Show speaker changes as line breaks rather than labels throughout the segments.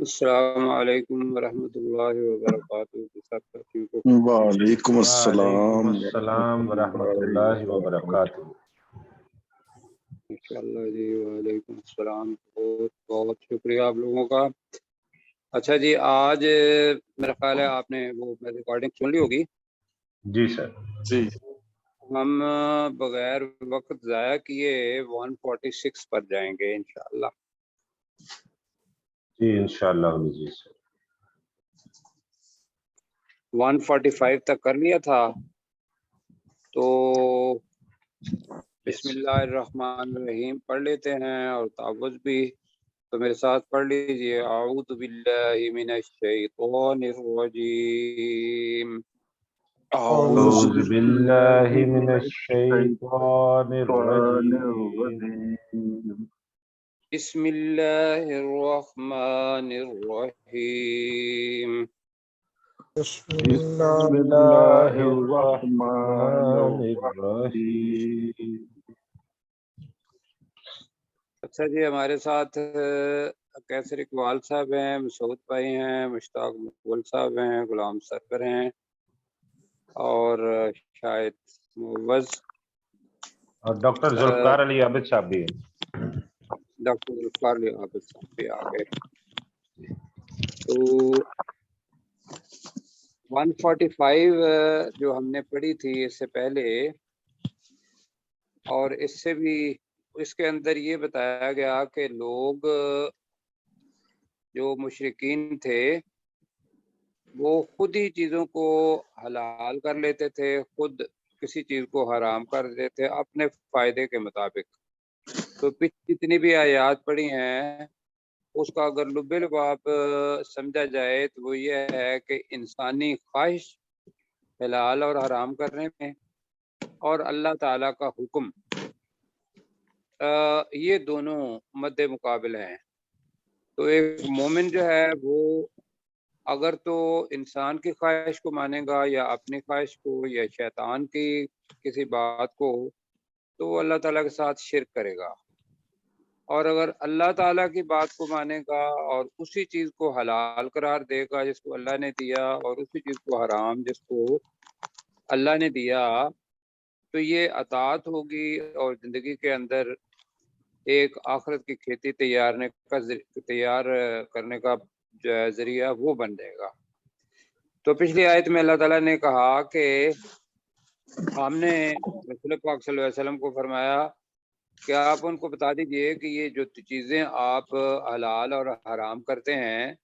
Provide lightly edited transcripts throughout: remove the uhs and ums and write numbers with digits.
السلام علیکم ورحمۃ اللہ وبرکاتہ۔
وعلیکم
وعلیکم
السلام
السلام ورحمۃ اللہ وبرکاتہ۔
انشاءاللہ جی، وعلیکم السلام۔ بہت بہت شکریہ آپ لوگوں کا۔ اچھا جی، آج میرا خیال ہے آپ نے وہ ریکارڈنگ سن لی ہوگی۔
جی سر،
جی
ہم بغیر وقت ضائع کیے 146 پر جائیں گے انشاءاللہ۔
جی انشاءاللہ جی سر۔
145 تک کر لیا تھا، تو بسم اللہ الرحمن الرحیم پڑھ لیتے ہیں اور تعوذ بھی۔ تو میرے ساتھ پڑھ لیجئے، اعوذ باللہ من الشیطان الرجیم،
اعوذ باللہ من الشیطان الرجیم،
بسم اللہ الرحمن الرحیم،
بسم اللہ الرحمن الرحیم۔
اچھا جی، ہمارے ساتھ کیسر اقبال صاحب ہیں، مسعود بھائی ہیں، مشتاق مقبول صاحب ہیں، غلام سرور ہیں، اور شاید موز
اور ڈاکٹر ذوالفقار علی عابد صاحب بھی ہیں۔
ڈاکٹر ذوالفقار علی عابد صاحب بھی آ گئے۔ تو 145 جو ہم نے پڑھی تھی اس سے پہلے، اور اس سے بھی اس کے اندر یہ بتایا گیا کہ لوگ جو مشرکین تھے وہ خود ہی چیزوں کو حلال کر لیتے تھے، خود کسی چیز کو حرام کر دیتے تھے اپنے فائدے کے مطابق۔ تو جتنی بھی آیات پڑھی ہیں اس کا اگر لب لباب سمجھا جائے تو وہ یہ ہے کہ انسانی خواہش حلال اور حرام کرنے میں اور اللہ تعالیٰ کا حکم، یہ دونوں مد مقابل ہیں۔ تو ایک مومن جو ہے وہ اگر تو انسان کی خواہش کو مانے گا یا اپنی خواہش کو یا شیطان کی کسی بات کو، تو وہ اللہ تعالیٰ کے ساتھ شرک کرے گا۔ اور اگر اللہ تعالیٰ کی بات کو مانے گا اور اسی چیز کو حلال قرار دے گا جس کو اللہ نے دیا، اور اسی چیز کو حرام جس کو اللہ نے دیا، تو یہ اطاعت ہوگی اور زندگی کے اندر ایک آخرت کی کھیتی تیار کرنے کا جو ہے ذریعہ وہ بن جائے گا۔ تو پچھلی آیت میں اللہ تعالیٰ نے کہا کہ ہم نے رسول پاک صلی اللہ علیہ وسلم کو فرمایا کہ آپ ان کو بتا دیجئے کہ یہ جو چیزیں آپ حلال اور حرام کرتے ہیں،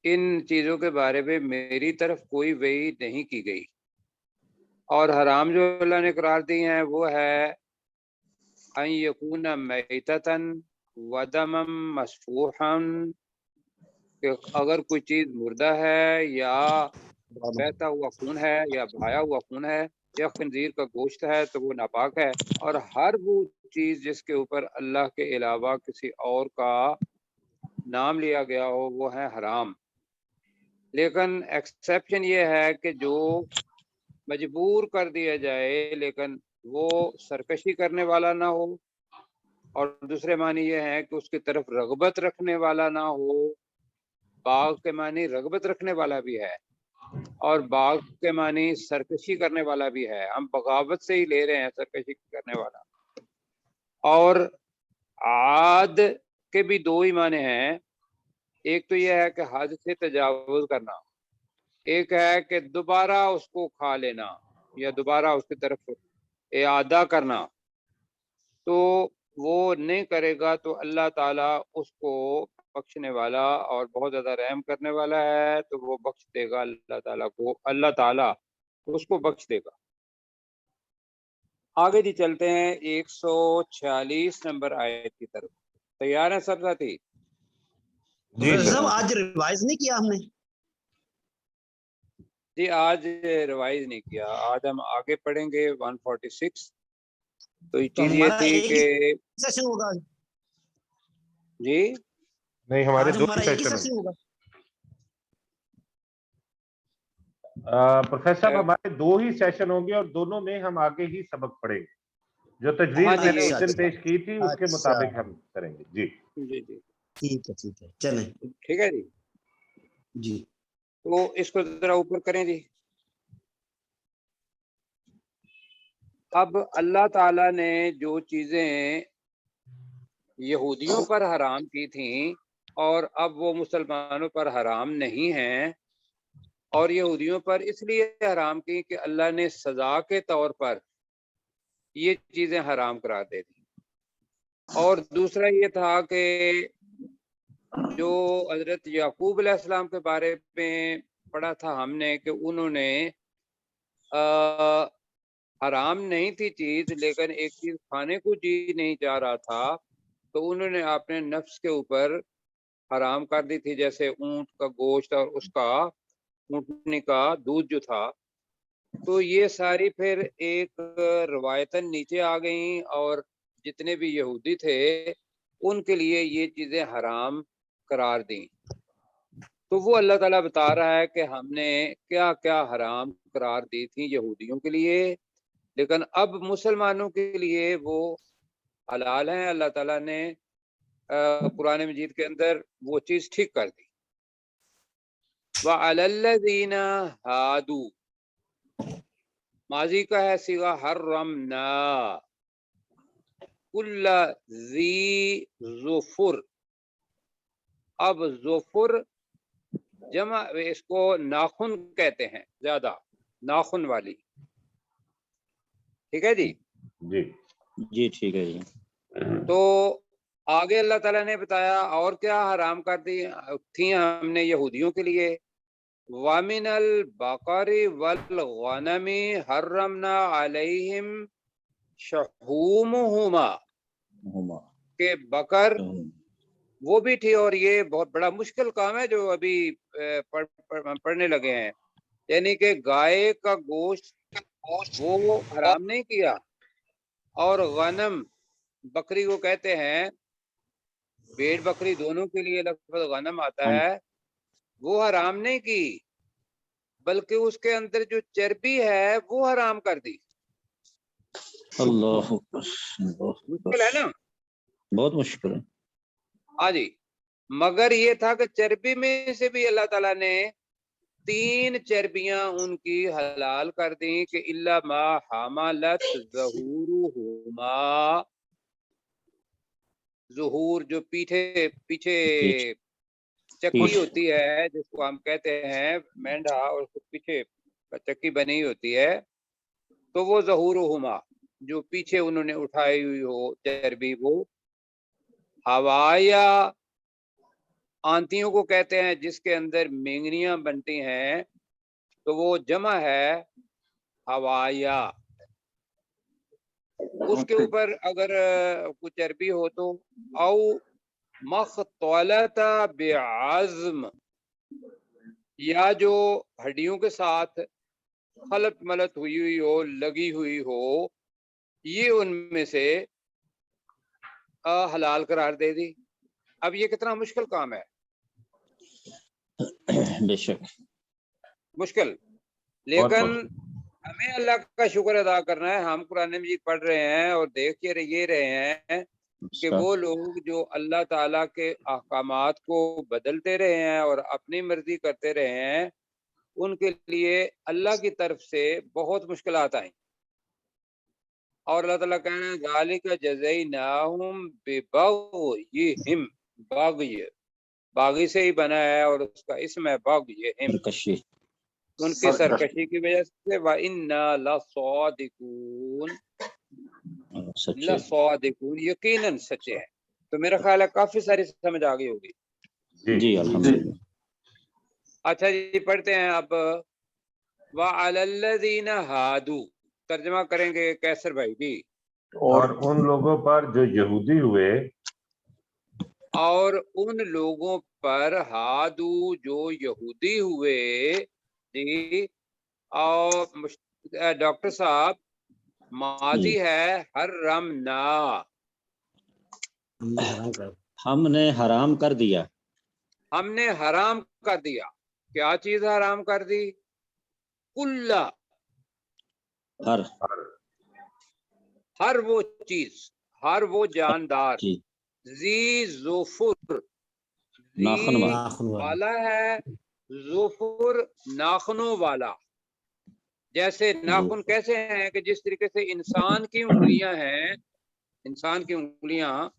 ان چیزوں کے بارے میں میری طرف کوئی وحی نہیں کی گئی، اور حرام جو اللہ نے قرار دی ہیں وہ ہے ان یکون میتتن ودما مسفوحا، کہ اگر کوئی چیز مردہ ہے یا بہتا ہوا خون ہے یا بہایا ہوا خون ہے یا خنزیر کا گوشت ہے تو وہ ناپاک ہے، اور ہر وہ چیز جس کے اوپر اللہ کے علاوہ کسی اور کا نام لیا گیا ہو وہ ہے حرام۔ لیکن ایکسیپشن یہ ہے کہ جو مجبور کر دیا جائے لیکن وہ سرکشی کرنے والا نہ ہو، اور دوسرے معنی یہ ہے کہ اس کی طرف رغبت رکھنے والا نہ ہو۔ باغ کے معنی رغبت رکھنے والا بھی ہے اور باغ کے معنی سرکشی کرنے والا بھی ہے، ہم بغاوت سے ہی لے رہے ہیں سرکشی کرنے والا۔ اور عاد کے بھی دو ہی معنی ہیں، ایک تو یہ ہے کہ حد سے تجاوز کرنا، ایک ہے کہ دوبارہ اس کو کھا لینا یا دوبارہ اس کی طرف اعادہ کرنا۔ تو وہ نہیں کرے گا تو اللہ تعالیٰ اس کو بخشنے والا اور بہت زیادہ رحم کرنے والا ہے، تو وہ بخش دے گا اللہ تعالیٰ کو، اللہ تعالیٰ اس کو بخش دے گا۔ آگے جی چلتے ہیں 146 نمبر آیت کی طرف۔ تیار ہیں سب ساتھی؟
جی سر۔
آج ریوائز نہیں کیا ہم نے؟
جی آج ریوائز نہیں کیا، آج ہم آگے پڑھیں گے 146۔ تو یہ چیز یہ تھی کہ
سیشن ہوگا
جی
نہیں، ہمارے
آج
دو
ہمارا ایک ہی
سیشن
سیشن ہوگا۔
پروفیسر صاحب ہمارے دو ہی سیشن ہوں گے اور دونوں میں ہم آگے ہی سبق پڑھیں گے، جو تجویز
ہاں
میں
جی،
نے اس دن پیش کی تھی اس کے
اچھا۔
مطابق ہم کریں گے۔ جی
جی جی
ٹھیک ہے چلیں
ٹھیک ہے جی.
جی.
تو اس کو ذرا اوپر کریں جی. اب اللہ تعالیٰ نے جو چیزیں یہودیوں پر حرام کی تھیں اور اب وہ مسلمانوں پر حرام نہیں ہیں، اور یہودیوں پر اس لیے حرام کی کہ اللہ نے سزا کے طور پر یہ چیزیں حرام قرار دے دی. اور دوسرا یہ تھا کہ جو حضرت یعقوب علیہ السلام کے بارے میں پڑھا تھا ہم نے کہ انہوں نے حرام نہیں تھی چیز، لیکن ایک چیز کھانے کو جی نہیں چاہ رہا تھا تو انہوں نے اپنے نفس کے اوپر حرام کر دی تھی، جیسے اونٹ کا گوشت اور اس کا اونٹنی کا دودھ جو تھا. تو یہ ساری پھر ایک روایتاً نیچے آ گئیں، اور جتنے بھی یہودی تھے ان کے لیے یہ چیزیں حرام قرار دیں. تو وہ اللہ تعالیٰ بتا رہا ہے کہ ہم نے کیا کیا حرام قرار دی تھی یہودیوں کے لیے، لیکن اب مسلمانوں کے لیے وہ حلال ہیں. اللہ تعالیٰ نے قرآن مجید کے اندر وہ چیز ٹھیک کر دی. وَعَلَى الَّذِينَ هَادُوا، ماضی کا ہے صیغہ حرمنا کل ذی ظفر. اب ظفر جمع اس کو ناخن کہتے ہیں، زیادہ ناخن والی. ٹھیک ہے جی.
جی ٹھیک ہے جی.
تو آگے اللہ تعالیٰ نے بتایا اور کیا حرام کر دی تھیں ہم نے یہودیوں کے لیے. وَمِنَ الْبَقَرِ وَالْغَنَمِ حَرَّمْنَا عَلَيْهِمْ شُحُومُهُمَا، کہ بکر وہ بھی تھی. اور یہ بہت بڑا مشکل کام ہے جو ابھی پڑھنے لگے ہیں، یعنی کہ گائے کا گوشت وہ حرام نہیں کیا، اور غنم بکری کو کہتے ہیں، بھیڑ بکری دونوں کے لیے لفظ غنم آتا ہے، وہ حرام نہیں کی، بلکہ اس کے اندر جو چربی ہے وہ حرام کر دی.
اللہ
مشکل ہے نا،
بہت مشکل ہے.
ہاں جی. مگر یہ تھا کہ چربی میں سے بھی اللہ تعالیٰ نے 3 چربیاں ان کی حلال کر دیں کہ الا ما حملت ظہورہما، ظہور جو پیچھے چکی ہوتی ہے جس کو ہم کہتے ہیں مینڈا، اور اس کو پیچھے چکی بنی ہوتی ہے، تو وہ ظہورہما جو پیچھے انہوں نے اٹھائی ہوئی ہو چربی، وہ ہوایا آنتیوں کو کہتے ہیں جس کے اندر مینگنیاں بنتی ہیں، تو وہ جمع ہے ہوایا. اس کے اوپر اگر کچھ چربی ہو تو او مختلط بعظم، یا جو ہڈیوں کے ساتھ خلط ملط ہوئی ہو، لگی ہوئی ہو، یہ ان میں سے حلال قرار دے دی. اب یہ کتنا مشکل کام ہے،
بے شک
مشکل، لیکن ہمیں اللہ کا شکر ادا کرنا ہے. ہم قرآن مجید پڑھ رہے ہیں اور دیکھ کے یہ رہے ہیں کہ وہ لوگ جو اللہ تعالیٰ کے احکامات کو بدلتے رہے ہیں اور اپنی مرضی کرتے رہے ہیں، ان کے لیے اللہ کی طرف سے بہت مشکلات آئیں. اور اللہ تعالیٰ کہنا ہے ذالک جزیناہم ببغیہم، باغی باغی سے ہی بنا ہے اور اس کا اسم ہے باغیہم، ان کی سرکشی کی وجہ سے. وَإِنَّا لَصَادِقُونَ، لَصَادِقُونَ یقیناً سچے ہیں. تو میرا خیال ہے کافی ساری سمجھ آ گئی ہوگی.
جی الحمدللہ.
اچھا جی پڑھتے ہیں اب. وَعَلَى الَّذِينَ هَادُوا، ترجمہ کریں گے کیسر بھائی جی.
اور ان لوگوں پر جو یہودی ہوئے،
اور ان لوگوں پر ہادو جو یہودی ہوئے جی. اور ڈاکٹر صاحب ماضی ہے حرمنا،
ہم نے حرام کر دیا.
ہم نے حرام کر دیا. کیا چیز حرام کر دی؟ کل، ہر وہ چیز، ہر وہ جاندار، ذی ظفر
नाखन वाला।
नाखून वाला।
वाला है ज़ुफुर नाखनों वाला। जैसे नाखून कैसे हैं कि जिस तरीके से इंसान की उंगलियां हैं, इंसान की उंगलियां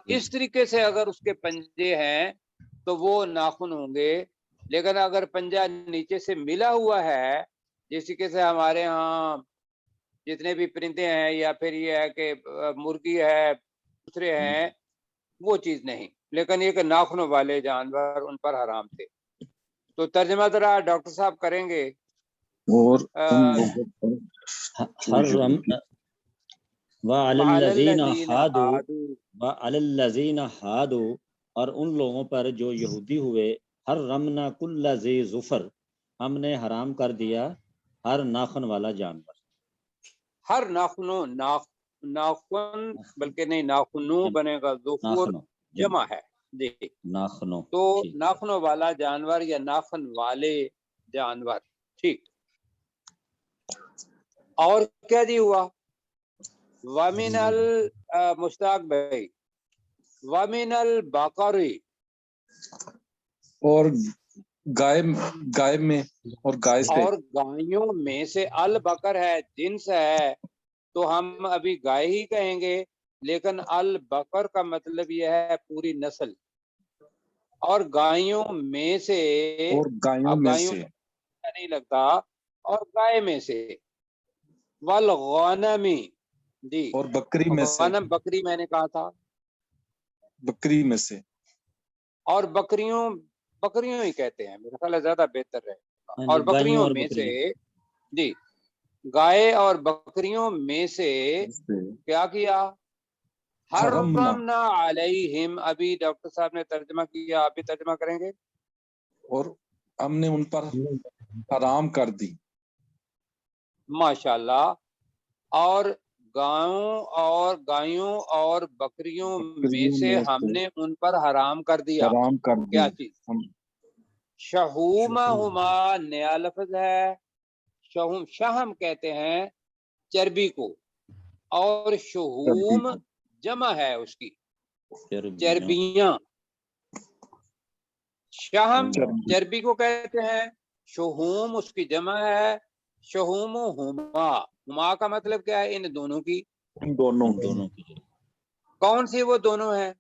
इस तरीके से अगर उसके पंजे हैं तो वो नाखून होंगे। लेकिन अगर पंजा नीचे से मिला हुआ है, जिस तरीके से हमारे यहाँ जितने भी परिंदे हैं या फिर ये है कि मुर्गी है, दूसरे हैं, वो चीज नहीं। लेकिन ये कि नाखूनों वाले जानवर उन पर हराम थे। तो तर्जमा जरा डॉक्टर साहब करेंगे।
और
हर्रम व अलल्लज़ीना हादू, और उन लोगों पर जो यहूदी हुए, हर्रमना कुल्ला ज़ी ज़ुफ़र, हमने हराम कर दिया हर नाखून वाला जानवर।
हर नाखून बल्कि नहीं, नाखूनों बनेगा, ज़ुफ़ुर जमा है जी,
नाखूनों।
तो नाखूनों वाला जानवर या नाखून वाले जानवर। ठीक। और क्या जी हुआ? वमिनल मुश्ताक भाई, वमिनल बकरी,
और गाय में और गाय से,
और गायों में से। अल बकर है, जिन्स है, तो हम अभी गाय ही कहेंगे, लेकिन अल बकर का मतलब यह है पूरी नस्ल। और गायों में से,
और गायों
अब
में
गायों
से,
का नहीं लगता, और गाय में से। वल गनमी जी,
और बकरी में से,
गनम बकरी मैंने कहा था,
बकरी में से,
और बकरियों ही कहते हैं, मेरा ख्याल है ज्यादा बेहतर है।
हाँ
और
जी, गायों
बकरियों
और
में से
बकरियों।
जी, गाय और बकरियों में से क्या किया? हर्रमना अलैहिम। अभी डॉक्टर साहब ने तर्जमा किया, आप भी तर्जमा करेंगे।
और हमने उन पर हराम कर दी।
माशाल्लाह। और गायों और बकरियों में से हमने उन पर हराम कर दिया।
हराम कर दी।
क्या चीज? शहूमहुमा नया लफ्ज है। शहम कहते हैं चर्बी को, और शहूम जमा है उसकी, चर्बियां। शहम चर्बी को कहते हैं, शहूम उसकी जमा है। शहूम हुमा, हुमा का मतलब क्या है? इन दोनों की।
इन दोनों
की।
कौन सी वो दोनों हैं?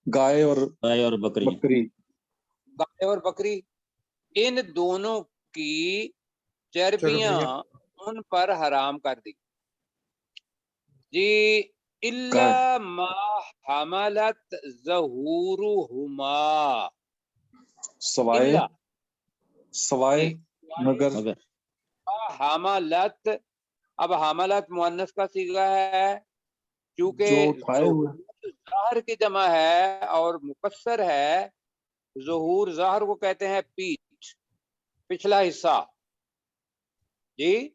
गाय और
बकरी।
गाय और बकरी, इन दोनों की चर्बियां उन पर हराम कर दी जी। इल्ला मा हमलत ज़हूरुहुमा,
सवाए मगर
हमलत। अब हमलत मुअन्नस का सीगा है, क्योंकि ज़हर की जमा है और मुकस्सर है। ज़हूर, ज़हर को कहते हैं पीठ, पिछला हिस्सा जी।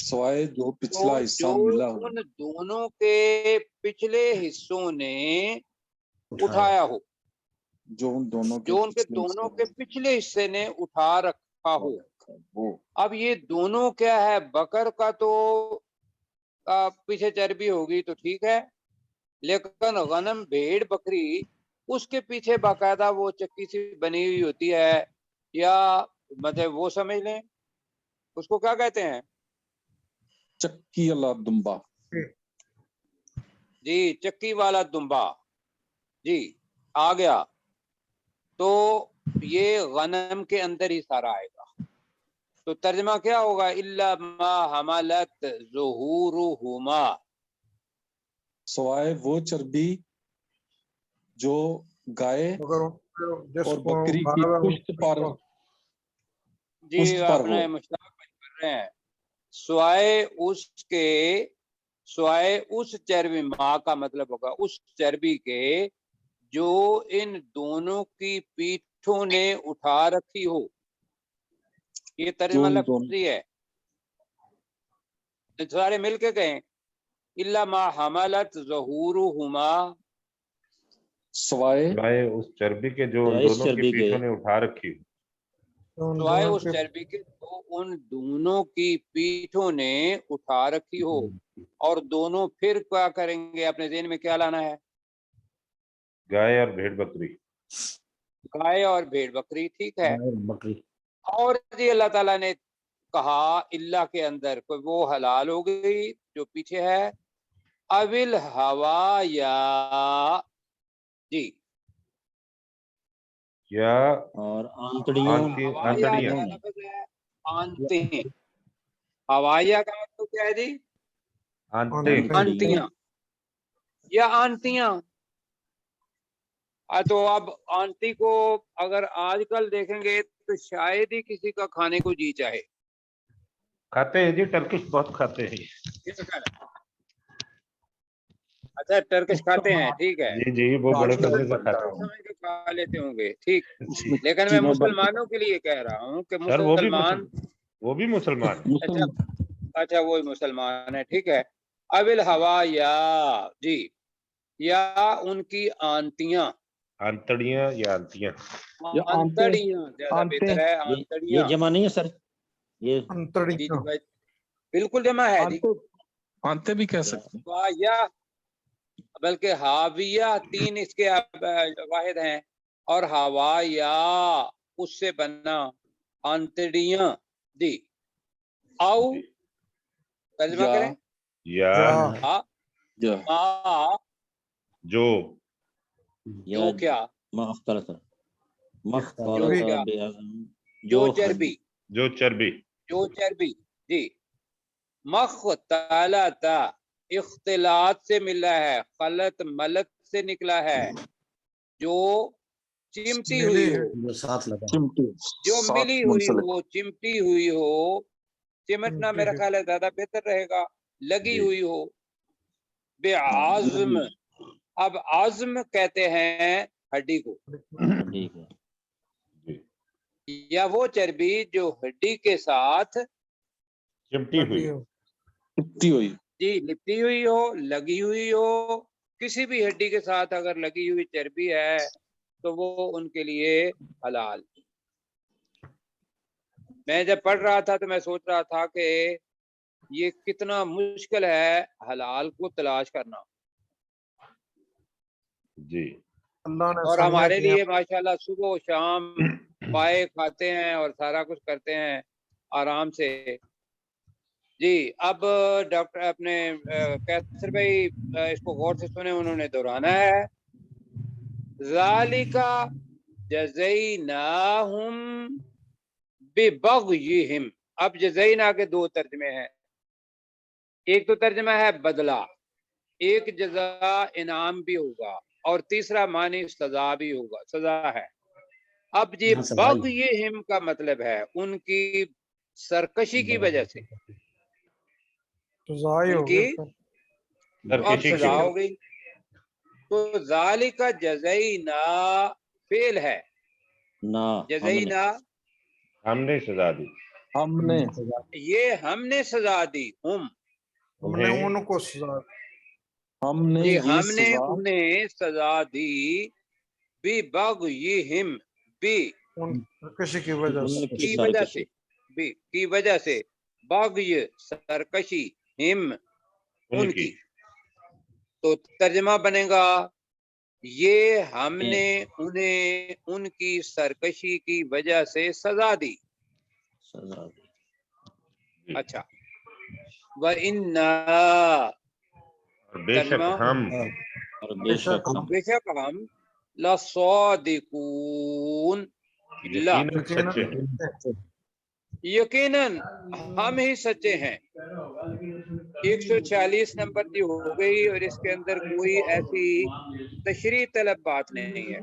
सवाए जो पिछला हिस्सा मिला हो,
उन दोनों के पिछले हिस्सों ने उठाया हो,
जो उन दोनों के
उनके दोनों के पिछले हिस्से ने उठा रखा हो। अब ये दोनों क्या है? बकर का तो पीछे चर्बी होगी तो ठीक है, लेकिन गनम, भेड़, बकरी, उसके पीछे बाकायदा वो चक्की सी बनी हुई होती है, या मतलब वो समझ लें, उसको क्या कहते हैं?
चक्की वाला दुम्बा
जी, चक्की वाला दुम्बा जी, आ गया। तो ये गनम के अंदर ही सारा आएगा। तो तर्जमा क्या होगा? इल्ला मा हमलत ज़ुहूरुहुमा,
सवाए वो चर्बी जो गाय और बकरी की पुश्त पर
जी, अपने मुश्ताक कर रहे हैं, स्वाए उस चर्बी, माँ का मतलब होगा उस चर्बी के जो इन दोनों की पीठों ने उठा रखी हो। ये तर्जमा लफ्ज़ी है, सारे मिलके कहें, इल्ला मा हमलत ज़हूरुहुमा,
सवाए उस चर्बी के जो उन दोनों की पीठों ने उठा रखी,
सवाए उस चर्बी के तो उन दोनों की पीठों ने उठा रखी हो। और दोनों फिर क्या करेंगे? अपने ज़हन में क्या लाना है?
गाय और भेड़ बकरी,
गाय और भेड़ बकरी, ठीक है।
बकरी,
और जी अल्लाह ताला ने कहा इल्ला के अंदर कोई वो हलाल हो गई जो पीछे है, अविल हवा या जी,
या
اور आंतड़ियों
हवाया
आंतड़ियां,
का लफ्ज है आंतें। हवाया का मतलब क्या है जी?
आंते,
आंतियां या आंतियां। तो अब आंटी को अगर आजकल देखेंगे तो शायद ही किसी का खाने को जी चाहे।
खाते हैं जी, टर्किश बहुत खाते हैं।
अच्छा टर्किश खाते हैं, ठीक है,
जी जी, वो बड़े
आजकल
मजे से
बनता
खाते
है।
हैं।
समझ के खा लेते होंगे, ठीक।
उसमें
लेकिन मैं
कीमा बनता
मुसलमानों के लिए कह रहा हूँ कि
सर वो भी
मुसलमान,
वो भी मुसलमान है।
अच्छा अच्छा वो मुसलमान है, ठीक है। अविल हवा या जी, या उनकी आंतियां,
आंतड़ियां या आंतियां,
या आंते
आंतड़ियां ज्यादा
आंते
बेहतर है,
یہ
आंतड़ियां।
जमा नहीं है सर, ये
जी जी भाई, बिल्कुल जमा है जी।
आंते आंते भी कह सकते हैं।
या बल्कि हाविया तीन इसके वाहिद हैं, और हवा या उससे बना आंतड़ियां जी। आओ तर्जमा
या
करें,
या
आ
या
मा
जो,
जो क्या,
مختلط
जो
مختلط
क्या,
بعظم
जो
جو
चर्बी,
जो चर्बी,
जो चर्बी जी। मख्तलता इख्तिलात से मिला है, खलत मलत से निकला है, जो चिमटी हुई हो,
जो साथ लगा,
चिमटी
जो
साथ
मिली हुई
मुंसलिक।
हो, चिमटी हुई हो, चिमटना मेरा ख्याल है ज्यादा बेहतर रहेगा, लगी
जी।
हुई हो। बेआज़म, अब आज़म कहते हैं हड्डी को,
ठीक है,
जी,
या वो चर्बी जो हड्डी के साथ
चिमटी हुई,
कितनी हुई
जी लिपटी हुई हो, लगी हुई हो। किसी भी हड्डी के साथ अगर लगी हुई चर्बी है तो वो उनके लिए हलाल। मैं जब पढ़ रहा था तो मैं सोच रहा था कि ये कितना मुश्किल है हलाल को तलाश करना,
जी,
और हमारे लिए माशाल्लाह सुबह और शाम पाए खाते हैं और सारा कुछ करते हैं आराम से। जी अब डॉक्टर अपने कैसर भाई इसको गौर से सुने, उन्होंने दोहराना है। ज़ालिका जज़ैनाहुम बिबग़यिहिम। अब जज़ैना के दो तर्जमे हैं, एक तो तर्जमा है बदला, एक जज़ा इनाम भी होगा, और तीसरा मानी सजा भी होगा, सजा है। अब ये
हाँ, सजाई।
बग़यिहिम का मतलब है उनकी सरकशी की वजह से, उनकी अब
सरकशी की
सजा
वजह
हो गई। तो ज़ालिका जज़ैना फेल है,
ना हमने
जज़ैना
हमने सजा दी,
हमने
ये हमने सजा दी,
उन्हें
उनको सजा
हमने
जी
ये
हमने
सजा
उन्हें सजा दी, बिबग़यिहिम बी
सरकशी की वजह से
उनकी
की वजह
सरकशी,
से, बी की वजह से, बग़य सरकशी, हिम
उनकी,
उनकी। तो तर्जमा बनेगा ये हमने उन्हें उनकी सरकशी की वजह से सजा दी।
सजा दी।
अच्छा, व इन्ना,
और बेशक
तर्जमा
हम,
और बेशक हम
बेशक हम लसादिकून, ला
यकीनन सच्चे,
यकीनन हम ही सच्चे हैं। 146 नंबर की हो गई, और इसके अंदर कोई ऐसी तशरीह तलब बात नहीं है।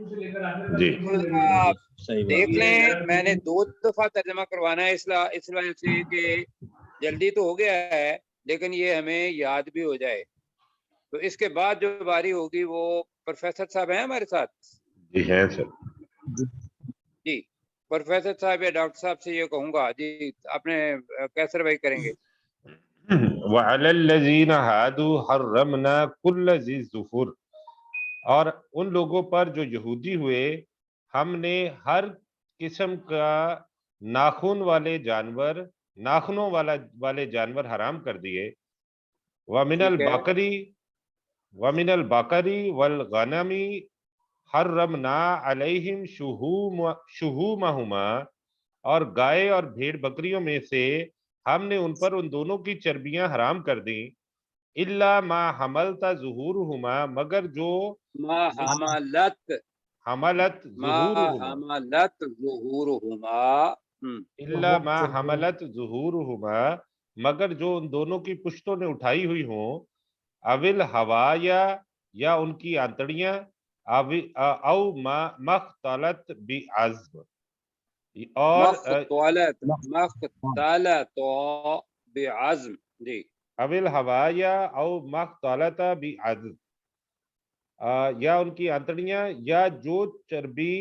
जी,
तो आप
सही बात
देख लें, मैंने 2 दफा तर्जमा करवाना है इस वजह से कि जल्दी तो हो गया है लेकिन ये हमें याद भी हो जाए। तो इसके बाद जो बारी होगी वो प्रोफेसर साहब हैं हमारे साथ,
जी हैं सर,
जी प्रोफेसर साहब या डॉक्टर साहब से ये कहूंगा जी, आपने कैसर भाई करेंगे।
वअलल्लज़ीना हादू हर्रमना कुल्ल ज़ी ज़ुफ़ुर, और उन लोगों पर जो यहूदी हुए हमने हर किस्म का नाखून वाले जानवर, नाखूनों वाले जानवर हराम कर दिए। वमिनल
ठीक है,
बकरी वल गनमी हर्रमना अलैहिम शुहूमहुमा, और गाय और भेड़ बकरियों में से हमने उन पर उन दोनों की चर्बियां हराम कर दी, इल्ला मा हमलता ज़ुहूरुहुमा, मगर जो
मा हमलत
हमलत
मा
ज़ुहूरुहुमा,
हमलत ज़ुहूरुहुमा,
इल्ला मा हमलत ज़ुहूरुहुमा, मगर जो उन दोनों की पुश्तों ने उठाई हुई हो, अविल हवाया, या उनकी आंतड़ियां, औ मख्तलत बिअज़्म, और
मख्तलत बिअज़्म, जी,
अविल हवाया औ मख्तलत बिअज़्म, या उनकी आंतड़ियां या जो चर्बी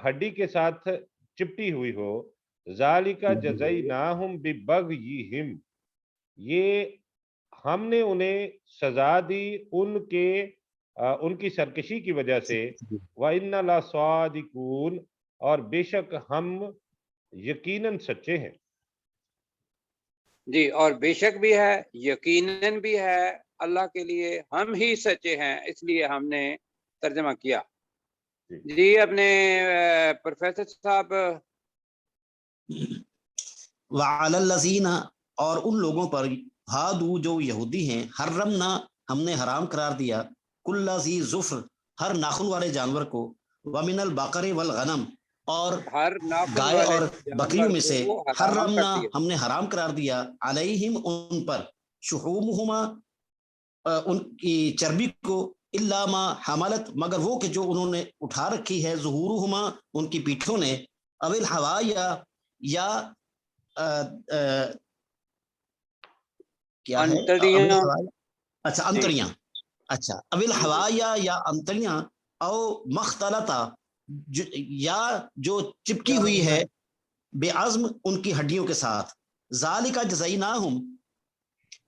हड्डी के साथ चिपटी हुई हो, ज़ालिका जज़ैनाहुम बिबग़यिहिम, ये हमने उन्हें सजा दी उनकी सरकशी की वजह से, व इन्ना लसादिकून, और बेशक हम यकीनन सच्चे हैं।
जी, और बेशक भी है, यकीनन भी है, अल्लाह के लिए हम ही सच्चे हैं, इसलिए हमने तर्जमा किया। जी अपने प्रोफेसर साहब।
वअलल्लज़ीना, और उन लोगों पर, हादू जो यहूदी हैं, हर्रमना हमने हराम करार दिया, कुल्ला ज़ी ज़ुफ़्र हर नाखून वाले जानवर को, व मिनल बकरी वल गनम, और
हर नाखून
गाय
वाले
और बकरियों में से हर्रमना
हराम
हमने हराम करार दिया, अलैहिम उन पर, शुहूमुहुमा उनकी चर्बी को, इल्ला मा हमलत मगर वो कि जो उन्होंने उठा रखी है, ज़ुहूरुहुमा उनकी पीठों ने, अविल हवाया या क्या है अच्छा अंतड़ियां, अच्छा अविल हवाया या अंतड़ियां, औ मख्तलता या जो चिपकी हुई है, बेअज़्म उनकी हड्डियों के साथ, ज़ालिका जज़ैनाहुम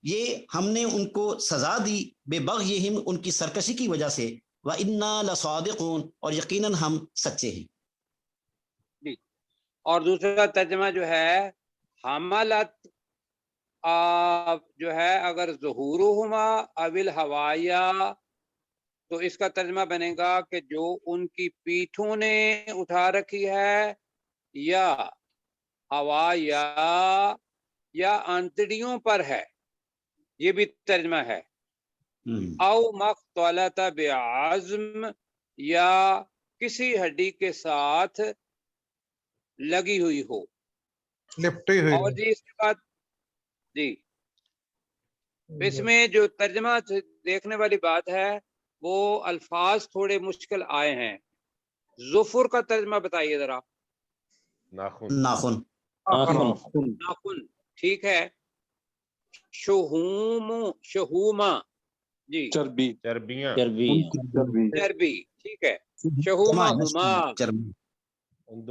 ये हमने उनको सजा दी, बेबग़यिहिम उनकी सरकशी की वजह से, व इन्ना लसादिक़ून और यकीनन हम सच्चे हैं।
और दूसरा तर्जमा जो है हमलत जो है, अगर ज़ुहूरुहुमा अविल हवाया, तो इसका तर्जमा बनेगा कि जो उनकी पीठों ने उठा रखी है, या हवाया या आंतड़ियों पर है, ये भी तर्जमा है। औ मख्तलत बिअज़्म, या किसी हड्डी के साथ लगी हुई हो,
लिपटी हुई।
और जी इसके बाद जी इसमें जो तर्जमा देखने वाली बात है, वो अल्फाज थोड़े मुश्किल आए हैं। ज़ुफ़ुर का तर्जमा बताइए जरा।
नाखून।
नाखून
नाखून, ठीक है। शहूमा, जी
चर्बियां,
चर्बी, ठीक है। शहूमा हुमा,
उन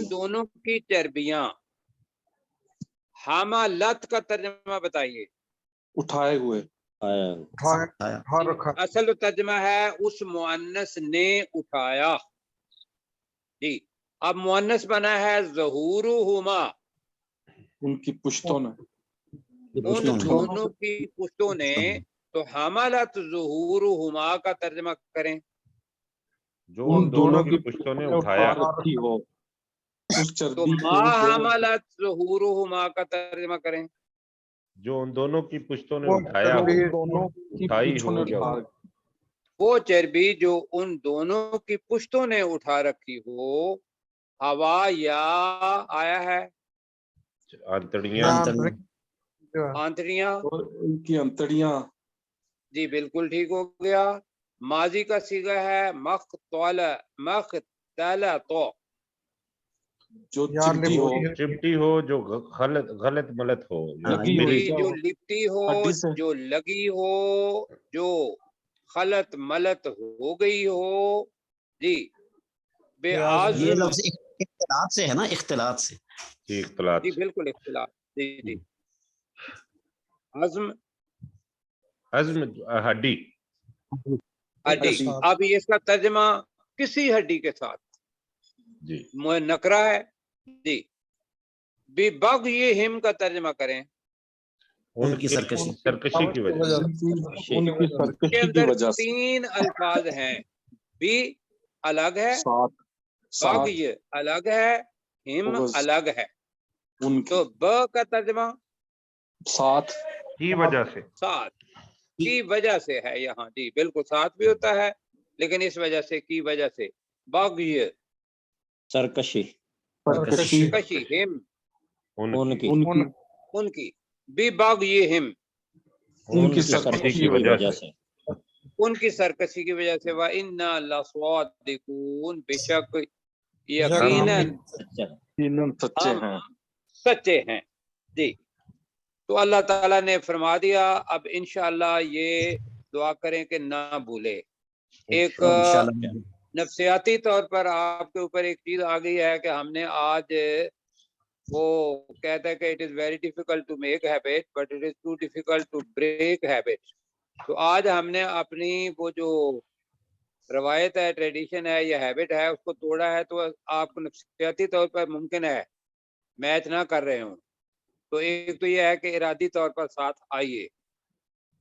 दोनों
की चर्बियां। हमलत का तर्जमा बताइए।
उठाए हुए,
असल तर्जमा है उस मुअन्नस ने उठाया। जी, अब मुअन्नस बना है ज़ुहूरुहुमा,
उनकी पुश्तों ने,
उन दोनों की पुश्तों ने, तो हमलत ज़ुहूरुहुमा का तर्जमा करें,
जो उन दोनों की पुश्तों ने उठाया
रखी हो उस
तो
चर्बी
मा हमलत ज़ुहूरुहुमा का तर्जमा करें,
जो उन दोनों की पुश्तों ने उठाया हो, उठाई हो या
वो चर्बी जो उन दोनों की पुश्तों ने उठा रखी हो, हवा या आया है, आंतड़ियां,
और उनकी अंतड़ियां,
जी बिल्कुल ठीक हो गया। माजी का सीगा है मख्तला, तो
जो
चिपटी हो, जो गलत मलत हो,
जो लिपटी हो, जो लगी हो, जो खलत मलत हो गई हो, जी
ये लफ्ज़ इख्तिलात से है ना, इख्तिलात से,
जी बिल्कुल इख्तिलात, जी
अज़्म हड्डी।
अब ये इसका तर्जमा किसी हड्डी के साथ,
जी
नकरा है, जी। बिबग़यिहिम का तर्जमा करें।
उनकी सरकशी
सरकशी की वजह से,
उनकी
के
सरकशी की
अंदर
वजह से
3 अल्फाज हैं, बी अलग है,
सात
बग़य अलग है, हिम
बग़ज़
अलग है।
उनकी
तो ब का तर्जमा
सात
की वजह से,
साथ की वजह से है यहाँ, जी बिल्कुल, साथ भी होता है लेकिन इस वजह से, की वजह से। बग़य
सरकशी,
सरकशी
कशी, हिम
उनकी
उनकी, बी बग़यहिम
उनकी
उनकी
सरकशी
सरकशी
की
की
वजह
वजह
से
से,
उनकी सरकशी की वजह से। व इन्ना लस्वादिकून, बेशक
यकीनन
यकीनन
अच्छा
यकीनन सच्चे
हम
हैं।
सच्चे हैं। जी, तो अल्लाह ताला ने फरमा दिया। अब इंशाअल्लाह ये दुआ करें कि ना भूले। एक
इंशाल्लाह
नफ्सियाती तौर पर आपके ऊपर एक चीज आ गई है कि हमने आज, वो कहता है कि it is very difficult to make habit but it is too difficult to break habit. तो आज हमने अपनी वो जो रवायत है, ट्रेडिशन है या हैबिट है, उसको तोड़ा है। तो आपको नफ्सियाती तौर पर मुमकिन है मैच ना कर रहे हों। तो एक तो ये है कि इरादी तौर पर साथ आइए।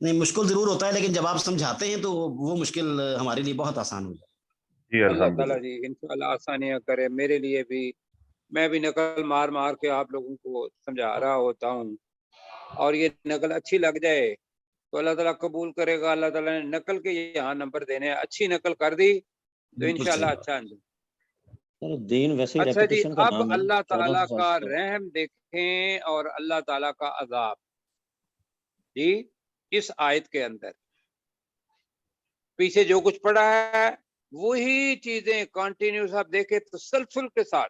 नहीं, मुश्किल जरूर होता है, लेकिन जब आप समझाते हैं तो वो मुश्किल हमारे लिए बहुत आसान हो जाता
जी
अल्लाह ताला
अल्हम्दुलिल्लाह।
जी इंशाअल्लाह आसानियां करे मेरे लिए भी। मैं भी नकल मार मार के आप लोगों को समझा रहा होता हूँ, और ये नकल अच्छी लग जाए तो अल्लाह ताला कबूल करेगा। अल्लाह ताला ने नकल के यहाँ नंबर देने हैं। अच्छी नकल कर दी तो
बिल्कुल सही
इंशाअल्लाह
बात।
अच्छा अंजाम।
चलो, दीन वैसे
अच्छा जी,
रेपिटेशन का
अब
नाम है,
अल्लाह ताला
1400 साल
का
से।
रहम देखें और अल्लाह ताला का अजाब। जी, इस आयत के अंदर पीछे जो कुछ पड़ा है वही चीजें कंटिन्यूस आप देखें तसलसल के साथ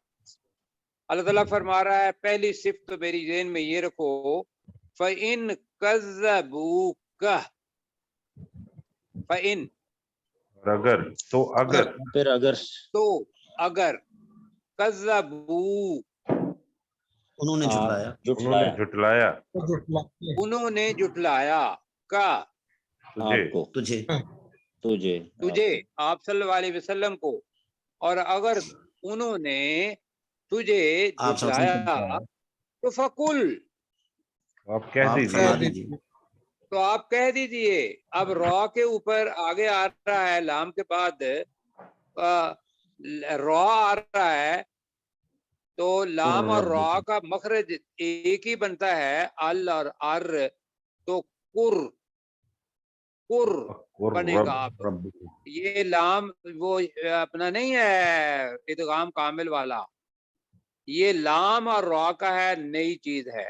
अल्लाह ताला फरमा रहा है। पहली सिफ्त तो मेरी ज़हन में ये रखो, फ़इन कज़्ज़बूका, फ़इन
और अगर, तो अगर,
फिर अगर
तो अगर, कज़्ज़बू
उन्होंने झुटलाया,
उन्होंने झुटलाया
उन्होंने जुटलाया, का
तुझे,
आपको,
तुझे
तुझे, आप सल्लल्लाहु अलैहि वसल्लम को, और अगर उन्होंने तुझे
आप
जुटलाया तो फकुल,
आप कह
आप
दीजिए।
फरमा दीजिए।
तो आप कह दीजिए। अब रॉ के ऊपर आगे आ रहा है, लाम के बाद रॉ आ रहा है, तो लाम और रॉ का मखरज एक ही बनता है, अल और अर। तो कुर, कुर बनेगा। अब ये लाम वो अपना नहीं है इदगाम कामिल वाला, ये लाम और रॉ का है, नई चीज है।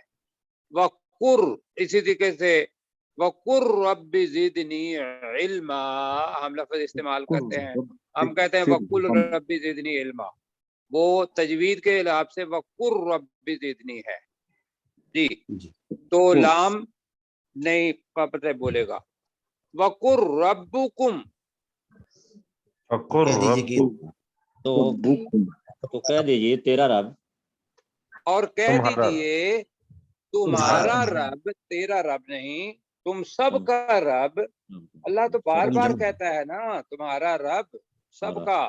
वकुर, इसी तरीके से वकुर रब्बी ज़िदनी इल्मा, हम लफ्ज इस्तेमाल करते हैं। हम कहते हैं वकुल रब्बी ज़िदनी इल्मा, वो तजवीद के हिसाब से वकुर रब्बी ज़िदनी है। जी, तो लाम नहीं पता बोलेगा। वकुर रब्बुकुम,
फकुर
कह दीजिए कि
तो कह दीजिए तेरा रब,
और कह
तुम्हारा
दीजिए तुम्हारा रब, तेरा रब नहीं, तुम सबका रब। अल्लाह तो बार बार कहता है ना तुम्हारा रब सबका,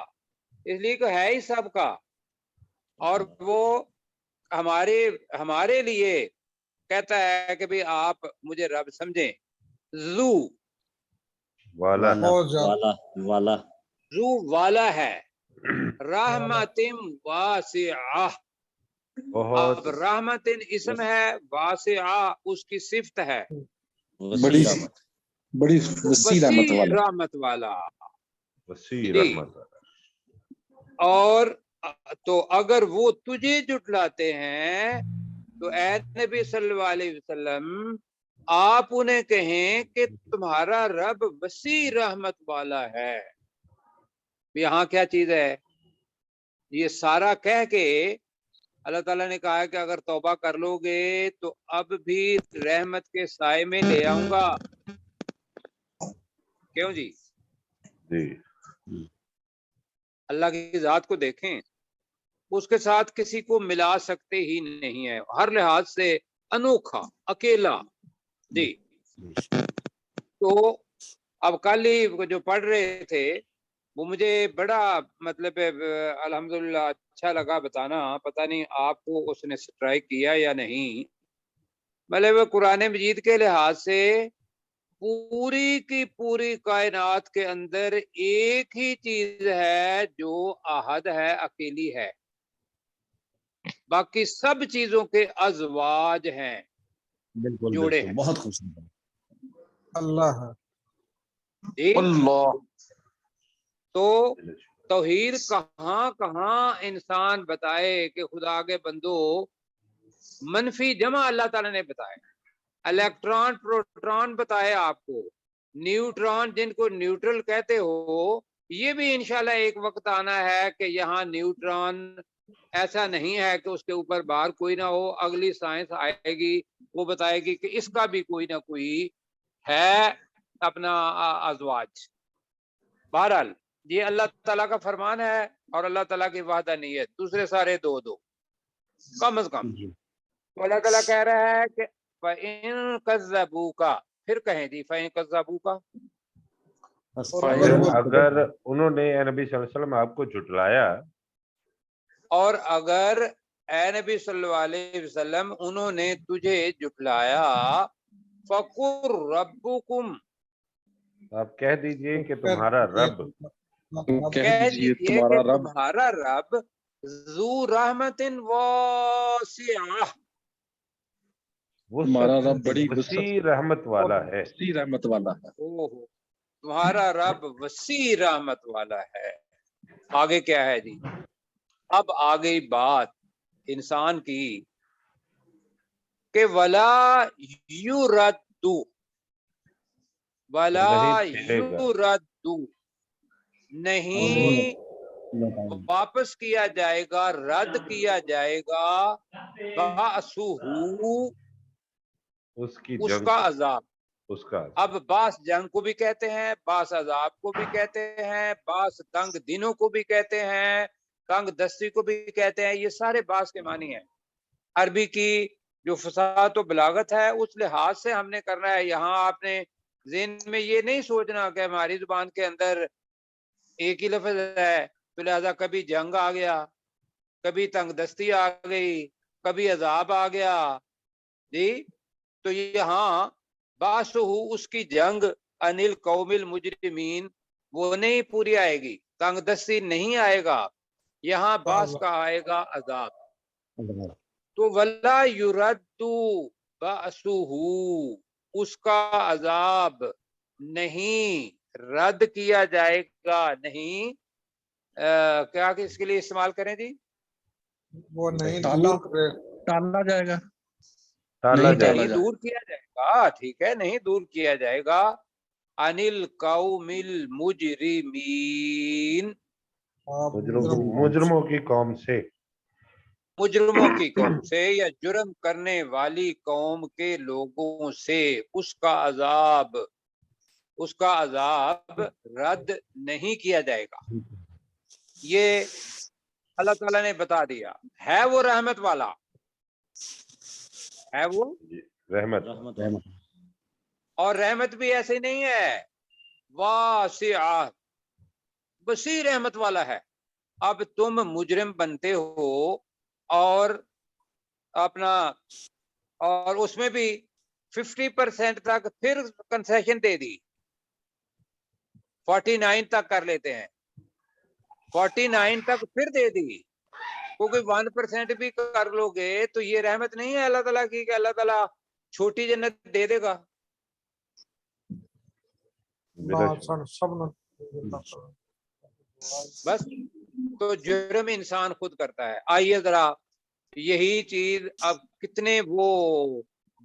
इसलिए तो है ही सबका। और वो हमारे लिए कहता है कि भाई आप मुझे रब समझें। जू
वाला,
वाला
जू वाला है, रहमतिम वासिआ।
बहुत
अब रहमतिन इसम है, वासिआ उसकी सिफ्त है,
बड़ी बड़ी वसी
रहमत वाला।
वसी
जी,
रहमत वाला।
और तो अगर वो तुझे जुटलाते हैं तो ऐ नबी सल्लल्लाहु अलैहि वसल्लम आप उन्हें कहें कि तुम्हारा रब वसी रहमत वाला है। यहाँ क्या चीज है, ये सारा कह के अल्लाह ताला ने कहा है कि अगर तौबा कर लोगे तो अब भी रहमत के साए में ले आऊंगा। क्यों जी?
जी,
अल्लाह की जात को देखें, उसके साथ किसी को मिला सकते ही नहीं है, हर लिहाज से अनोखा, अकेला। जी, तो अब कल ही जो पढ़ रहे थे वो मुझे बड़ा मतलब अल्हम्दुलिल्लाह अच्छा लगा बताना। पता नहीं आपको उसने स्ट्राइक किया या नहीं। मतलब वो कुरान मजीद के लिहाज से पूरी की पूरी कायनात के अंदर एक ही चीज है जो अहद है, अकेली है, बाकी सब चीजों के अजवाज हैं,
बिल्कुल
जोड़े
बिल्कुल,
हैं।
बहुत खूबसूरत।
अल्लाह है।
जी,
अल्लाह।
तो तौहीद कहाँ कहाँ इंसान बताए कि खुदा के बंदो, मनफी जमा अल्लाह ताला ने बताया, इलेक्ट्रॉन प्रोटॉन बताए आपको, न्यूट्रॉन जिनको न्यूट्रल कहते हो, ये भी इंशाल्लाह एक वक्त आना है कि यहाँ न्यूट्रॉन ऐसा नहीं है कि उसके ऊपर बाहर कोई ना हो। अगली साइंस आएगी, वो बताएगी कि इसका भी कोई ना कोई है अपना अजवाज। बहरहाल ये अल्लाह ताला का फरमान है और अल्लाह ताला की वहदानियत, दूसरे सारे दो दो कम से कम। तो अल्लाह ताला कह रहा है कि फ़इन कज़्ज़बूका, फिर कहें जी फ़इन कज़्ज़बूका,
और अगर वो
अगर उन्होंने नबी सल्लल्लाहु अलैहि वसल्लम आपको झुटलाया,
और अगर ए नबी सल्लल्लाहु अलैहि वसल्लम उन्होंने तुझे झुटलाया, फ़कुर रब्बुकुम,
आप कह दीजिए कि तुम्हारा रब,
कह दीजिए कि तुम्हारा रब ज़ू रहमतिन वासिआ,
तुम्हारा रब बड़ी
वसी रहमत वाला है।
वसी रहमत वाला है।
ओहो, तुम्हारा रब वसी रहमत वाला है। आगे क्या है जी? अब आ गई बात इंसान की कि वला युरद्दु, वला युरद्दु, नहीं वापस किया जाएगा, रद्द किया जाएगा, बासुहू,
उसकी
उसका अजाब।
उसका
अब बास जंग को भी कहते हैं, बास अजाब को भी कहते हैं, बास तंग दिनों को भी कहते हैं, तंग दस्ती को भी कहते हैं। ये सारे बास के मानी हैं। अरबी की जो फसाहत तो बलागत है उस लिहाज से हमने करना है। यहाँ आपने ज़हन में ये नहीं सोचना कि हमारी जुबान के अंदर एक ही लफ्ज है तो लिहाजा कभी जंग आ गया, कभी तंग दस्ती आ गई, कभी अजाब आ गया जी। तो यहाँ बासुहु, उसकी जंग, अनिल कौमिल मुजरिमीन, वो नहीं पूरी आएगी, तंग दस्ती नहीं आएगा, यहाँ बास का आएगा अजाब। तो वला युरद्दु बासुहु, उसका अजाब नहीं रद्द किया जाएगा, नहीं क्या कि इसके लिए इस्तेमाल करें जी,
वो नहीं
टाला जाएगा,
नहीं दूर किया जाएगा। ठीक है, नहीं दूर किया जाएगा। अनिल कौमिल मुजरिमीन,
मुजरमों की कौम से,
मुजरमों की कौम से या जुर्म करने वाली कौम के लोगों से उसका अजाब रद्द नहीं किया जाएगा। ये अल्लाह ताला ने बता दिया है। वो रहमत वाला है, वो
रहमत,
और रहमत भी ऐसे नहीं है, वासिआ, वसी रहमत वाला है। अब तुम मुजरिम बनते हो और अपना, और उसमें भी 50% तक फिर कंसेशन दे दी, 49 तक कर लेते हैं, 49 तक फिर दे दी, क्योंकि 1% भी कर लोगे तो ये रहमत नहीं है अल्लाह ताला की कि अल्लाह ताला छोटी जन्नत दे देगा। बस तो जुर्म इंसान खुद करता है। आइए जरा यही चीज अब कितने वो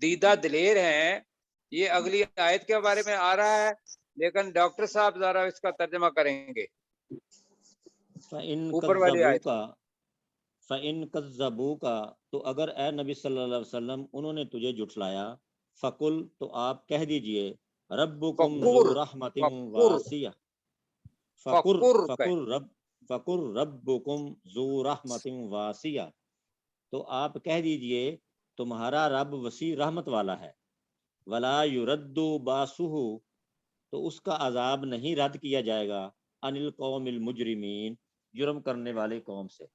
दीदा दिलेर हैं, ये अगली आयत के बारे में आ रहा है, लेकिन डॉक्टर साहब जरा इसका तर्जमा करेंगे। ऊपर वाली आयत,
फ़इन कज़्ज़बूका, तो अगर ए नबी सल्लल्लाहु अलैहि वसल्लम उन्होंने तुझे जुटलाया, फ़कुल, तो आप कह दीजिए, रब्बुकुम ज़ू रहमतिन वासिया, फ़कुर रब्बुकुम ज़ू रहमतिन वासिया, तो आप कह दीजिए तुम्हारा रब वसी रहमत वाला है। वला युरद्दु बासुहु, तो उसका अजाब नहीं रद्द किया जाएगा, अनिल कौमिल मुजरिमीन, जुर्म करने वाले कौम से।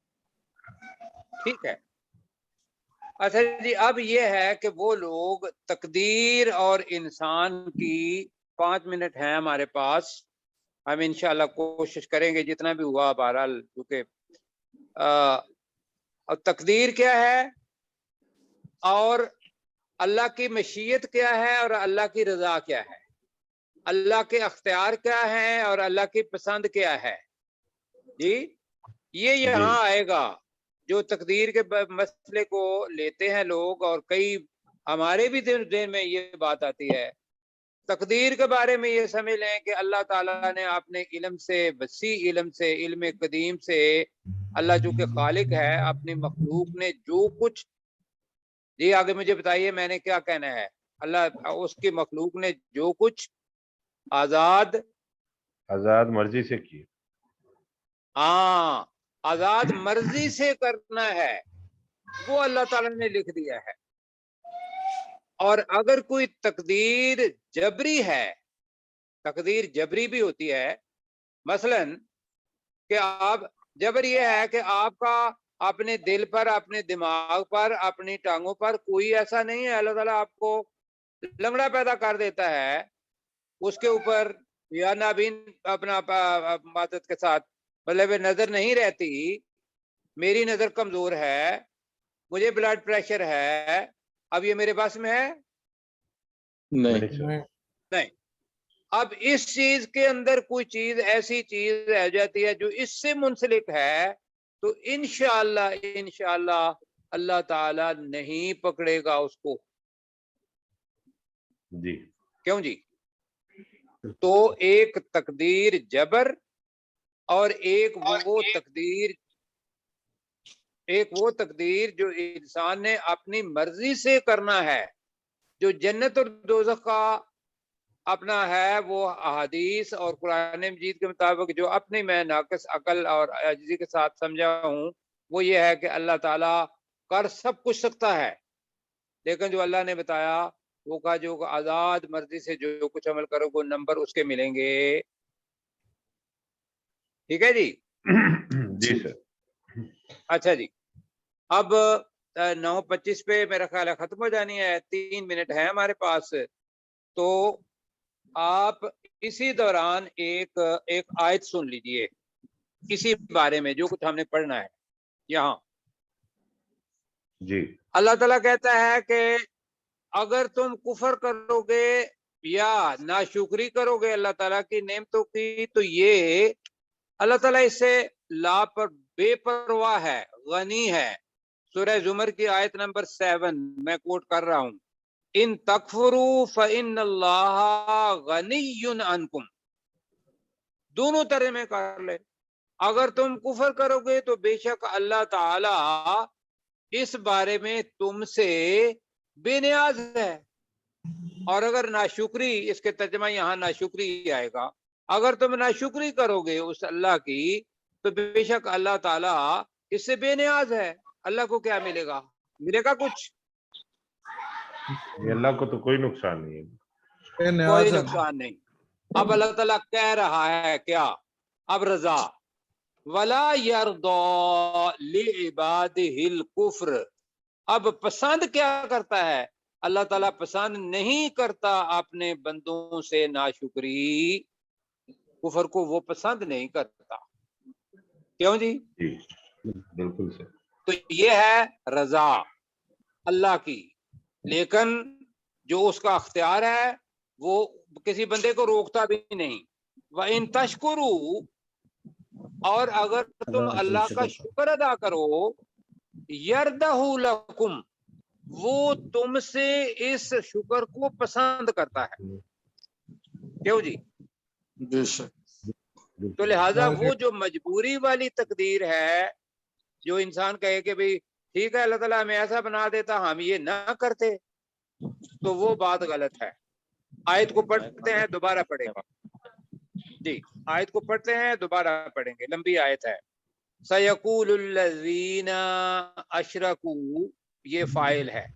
ठीक है। اچھا جی، اب یہ ہے کہ وہ لوگ تقدیر اور انسان کی 5 منٹ ہیں ہمارے پاس، ہم انشاءاللہ کوشش کریں گے جتنا بھی ہوا بہرحال، کیونکہ تقدیر کیا ہے اور اللہ کی مشیت کیا ہے اور اللہ کی رضا کیا ہے، اللہ کے اختیار کیا ہے اور اللہ کی پسند کیا ہے جی، یہ یہاں آئے گا۔ جو تقدیر کے مسئلے کو لیتے ہیں لوگ، اور کئی ہمارے بھی ذہن میں یہ بات آتی ہے، تقدیر کے بارے میں یہ سمجھ لیں کہ اللہ تعالیٰ نے اپنے علم سے، وسیع علم سے، علم قدیم سے، اللہ جو کہ خالق ہے، اپنی مخلوق نے جو کچھ، جی آگے مجھے بتائیے میں نے کیا کہنا ہے، اللہ اس کی مخلوق نے جو کچھ آزاد
مرضی سے کی،
ہاں آزاد مرضی سے کرنا ہے، وہ اللہ تعالیٰ نے لکھ دیا ہے۔ اور اگر کوئی تقدیر جبری ہے، تقدیر جبری بھی ہوتی ہے، مثلا کہ آپ، جبر یہ ہے کہ آپ کا اپنے دل پر، اپنے دماغ پر، اپنی ٹانگوں پر کوئی ایسا نہیں ہے، اللہ تعالیٰ آپ کو لنگڑا پیدا کر دیتا ہے، اس کے اوپر یا نابین اپنا مادت کے ساتھ، مطلب نظر نہیں رہتی، میری نظر کمزور ہے، مجھے بلڈ پریشر ہے، اب یہ میرے پاس میں ہے نہیں۔ اب اس چیز کے اندر کوئی چیز ایسی چیز رہ جاتی ہے جو اس سے منسلک ہے، تو انشاءاللہ اللہ تعالی نہیں پکڑے گا اس کو
جی،
کیوں جی؟ تو ایک تقدیر جبر اور ایک وہ تقدیر جو انسان نے اپنی مرضی سے کرنا ہے، جو جنت اور دوزخ کا اپنا ہے، وہ احادیث اور قرآن مجید کے مطابق جو اپنی میں ناقص عقل اور عاجزی کے ساتھ سمجھا ہوں، وہ یہ ہے کہ اللہ تعالیٰ کر سب کچھ سکتا ہے، لیکن جو اللہ نے بتایا وہ کہا جو آزاد مرضی سے جو کچھ عمل کرو گے نمبر اس کے ملیں گے، ٹھیک ہے جی؟
جی سر۔
اچھا جی، اب 9:25 پہ میرا خیال ہے ختم ہو جانی ہے، 3 منٹ ہے ہمارے پاس، تو آپ اسی دوران ایک آیت سن لیجئے اسی بارے میں جو کچھ ہم نے پڑھنا ہے یہاں۔
جی،
اللہ تعالیٰ کہتا ہے کہ اگر تم کفر کرو گے یا ناشکری کرو گے اللہ تعالیٰ کی نعمتوں کی، تو یہ اللہ تعالیٰ اس سے بے پرواہ ہے، غنی ہے۔ سورہ زمر کی آیت نمبر 7 میں کوٹ کر رہا ہوں، ان تکفروا فإن اللہ غنی عنکم، دونوں طرح میں کر لے، اگر تم کفر کرو گے تو بے شک اللہ تعالی اس بارے میں تم سے بے نیاز ہے، اور اگر ناشکری، اس کے ترجمہ یہاں ناشکری آئے گا، اگر تم ناشکری کرو گے اس اللہ کی تو بے شک اللہ تعالی اس سے بے نیاز ہے۔ اللہ کو کیا ملے گا؟ ملے گا کچھ؟
اللہ کو تو کوئی نقصان نہیں ہے،
کوئی نقصان نہیں۔ اب اللہ تعالیٰ کہہ رہا ہے کیا؟ اب رضا، ولا یرضی لعبادہ الکفر، اب پسند کیا کرتا ہے؟ اللہ تعالیٰ پسند نہیں کرتا اپنے بندوں سے ناشکری، کفر کو وہ پسند نہیں کرتا، کیوں جی؟
جی بالکل سر۔
تو یہ ہے رضا اللہ کی، لیکن جو اس کا اختیار ہے وہ کسی بندے کو روکتا بھی نہیں۔ وَإِن تَشْكُرُوا، اور اگر تم اللہ کا شکر ادا کرو، يَرْضَهُ لَكُمْ، وہ تم سے اس شکر کو پسند کرتا ہے، کیوں جی؟
بے شک۔
تو لہٰذا وہ جو مجبوری والی تقدیر ہے، جو انسان کہے کہ بھئی ٹھیک ہے اللہ تعالیٰ ہمیں ایسا بنا دیتا ہم یہ نہ کرتے، تو وہ بات غلط ہے۔ آیت کو پڑھتے ہیں، دوبارہ پڑھیں گے جی، آیت کو پڑھتے ہیں دوبارہ پڑھیں گے، لمبی آیت ہے۔ سَيَقُولُ الَّذِينَ أَشْرَكُوا، یہ فاعل ہے،